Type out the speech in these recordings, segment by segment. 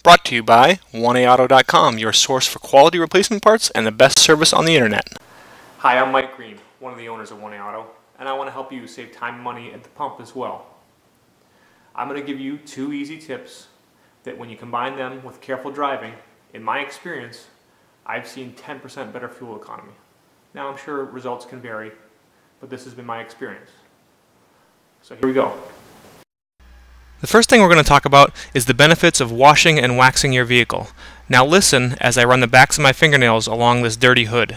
Brought to you by 1AAuto.com, your source for quality replacement parts and the best service on the internet. Hi, I'm Mike Green, one of the owners of 1AAuto, and I want to help you save time and money at the pump as well. I'm going to give you 2 easy tips that when you combine them with careful driving, in my experience, I've seen 10% better fuel economy. Now I'm sure results can vary, but this has been my experience. So here we go. The first thing we're going to talk about is the benefits of washing and waxing your vehicle. Now listen as I run the backs of my fingernails along this dirty hood.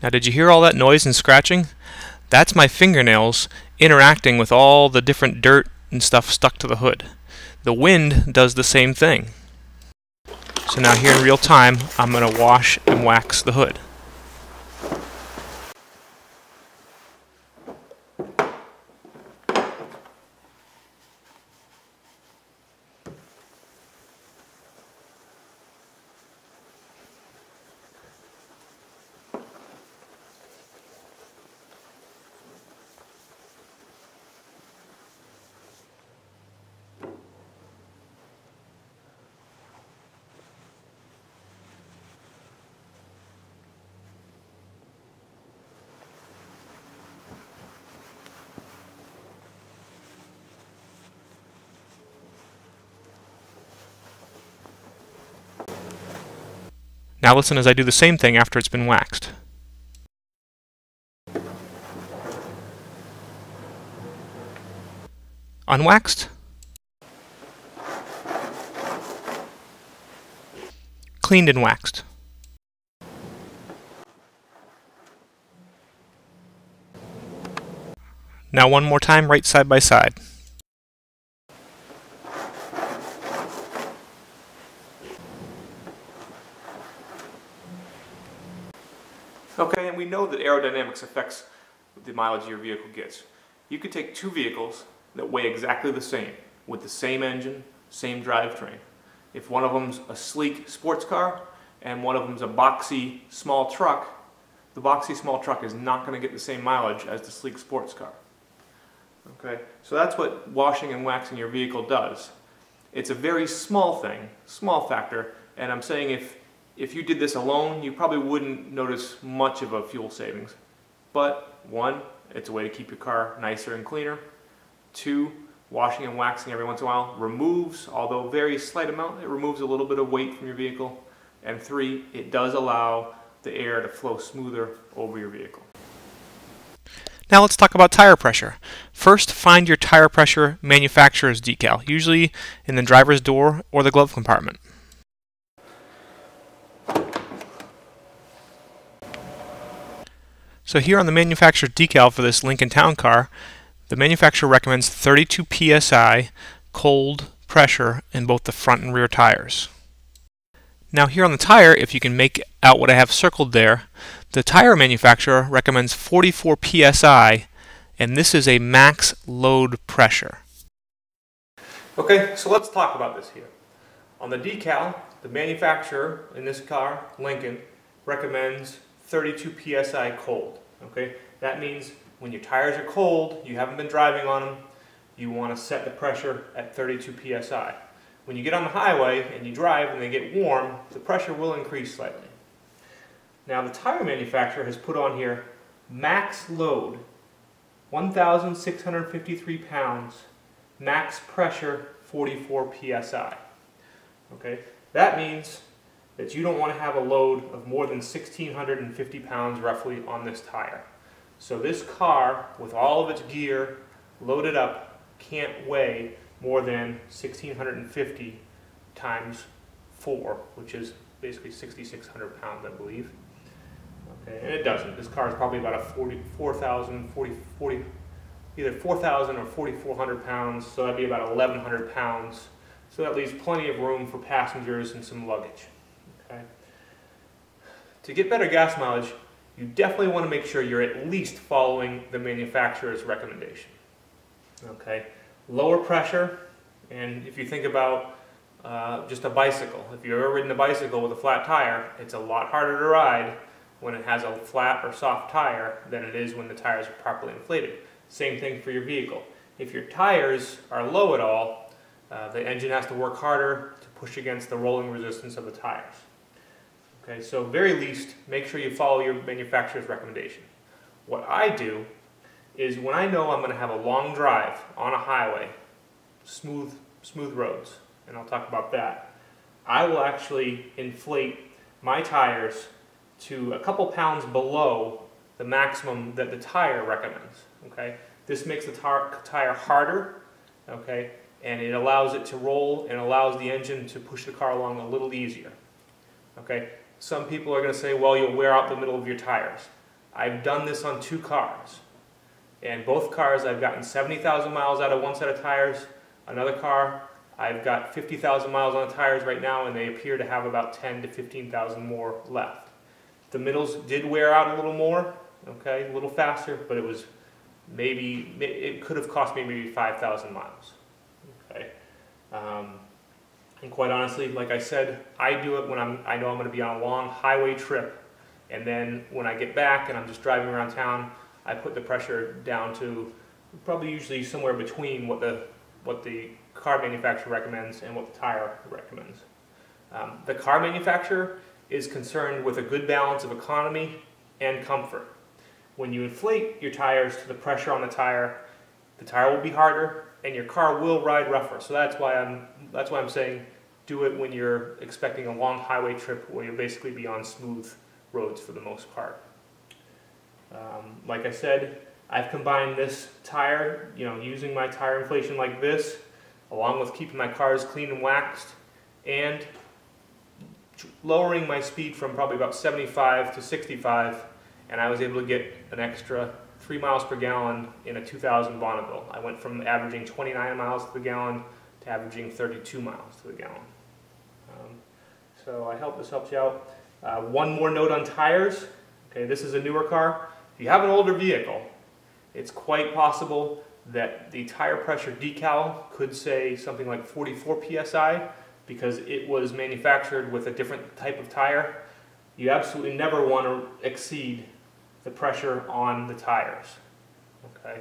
Now did you hear all that noise and scratching? That's my fingernails interacting with all the different dirt and stuff stuck to the hood. The wind does the same thing. So now here in real time, I'm going to wash and wax the hood. Now listen as I do the same thing after it's been waxed. Unwaxed. Cleaned and waxed. Now one more time, right side by side. Okay, and we know that aerodynamics affects the mileage your vehicle gets. You could take 2 vehicles that weigh exactly the same, with the same engine, same drivetrain. If one of them's a sleek sports car and one of them's a boxy small truck, the boxy small truck is not going to get the same mileage as the sleek sports car. Okay, so that's what washing and waxing your vehicle does. It's a very small thing, small factor, and I'm saying if you did this alone, you probably wouldn't notice much of a fuel savings. But 1, it's a way to keep your car nicer and cleaner. 2, washing and waxing every once in a while removes, although very slight amount, it removes a little bit of weight from your vehicle. And 3, it does allow the air to flow smoother over your vehicle. Now let's talk about tire pressure. First, find your tire pressure manufacturer's decal, usually in the driver's door or the glove compartment. So here on the manufacturer's decal for this Lincoln Town Car, the manufacturer recommends 32 psi cold pressure in both the front and rear tires. Now here on the tire, if you can make out what I have circled there, the tire manufacturer recommends 44 psi, and this is a max load pressure. Okay, so let's talk about this here. On the decal, the manufacturer in this car, Lincoln, recommends 32 psi cold. Okay, that means when your tires are cold, you haven't been driving on them, you want to set the pressure at 32 psi. When you get on the highway and you drive and they get warm, the pressure will increase slightly. Now the tire manufacturer has put on here max load, 1,653 pounds, max pressure 44 psi. Okay, that means that you don't want to have a load of more than 1,650 pounds roughly on this tire. So this car, with all of its gear loaded up, can't weigh more than 1,650 times 4, which is basically 6,600 pounds, I believe. Okay, and it doesn't. This car is probably about a either 4,000 or 4,400 pounds, so that'd be about 1,100 pounds. So that leaves plenty of room for passengers and some luggage. Okay. To get better gas mileage, you definitely want to make sure you're at least following the manufacturer's recommendation. Okay. Lower pressure, and if you think about just a bicycle, if you've ever ridden a bicycle with a flat tire, it's a lot harder to ride when it has a flat or soft tire than it is when the tires are properly inflated. Same thing for your vehicle. If your tires are low at all, the engine has to work harder to push against the rolling resistance of the tires. Okay, so very least, make sure you follow your manufacturer's recommendation. What I do is when I know I'm going to have a long drive on a highway, smooth roads, and I'll talk about that, I will actually inflate my tires to a couple pounds below the maximum that the tire recommends. Okay, this makes the tire harder, okay, and it allows it to roll and allows the engine to push the car along a little easier. Okay, some people are going to say, well, you'll wear out the middle of your tires. I've done this on 2 cars, and both cars I've gotten 70,000 miles out of one set of tires. Another car I've got 50,000 miles on the tires right now, and they appear to have about 10 to 15,000 more left. The middles did wear out a little more, okay, a little faster, but it was maybe, it could have cost me maybe 5,000 miles. Okay, and quite honestly, like I said, I do it when I know I'm going to be on a long highway trip, and then when I get back and I'm just driving around town, I put the pressure down to probably usually somewhere between what the car manufacturer recommends and what the tire recommends. The car manufacturer is concerned with a good balance of economy and comfort. When you inflate your tires to the pressure on the tire will be harder and your car will ride rougher. So that's why I'm saying do it when you're expecting a long highway trip where you'll basically be on smooth roads for the most part. Like I said, I've combined this tire, using my tire inflation like this, along with keeping my cars clean and waxed, and lowering my speed from probably about 75 to 65, and I was able to get an extra 3 miles per gallon in a 2000 Bonneville. I went from averaging 29 miles to the gallon to averaging 32 miles to the gallon. So I hope this helps you out. One more note on tires. Okay, this is a newer car. If you have an older vehicle, it's quite possible that the tire pressure decal could say something like 44 psi because it was manufactured with a different type of tire. You absolutely never want to exceed the pressure on the tires. Okay,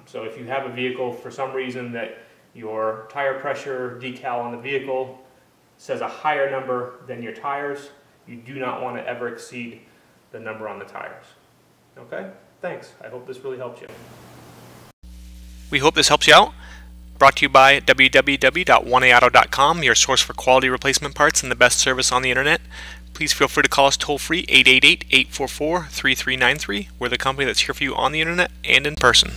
so if you have a vehicle for some reason that your tire pressure decal on the vehicle says a higher number than your tires, you do not want to ever exceed the number on the tires. Okay, thanks. I hope this really helps you. We hope this helps you out. Brought to you by www.1aauto.com, your source for quality replacement parts and the best service on the internet. Please feel free to call us toll-free 888-844-3393. We're the company that's here for you on the internet and in person.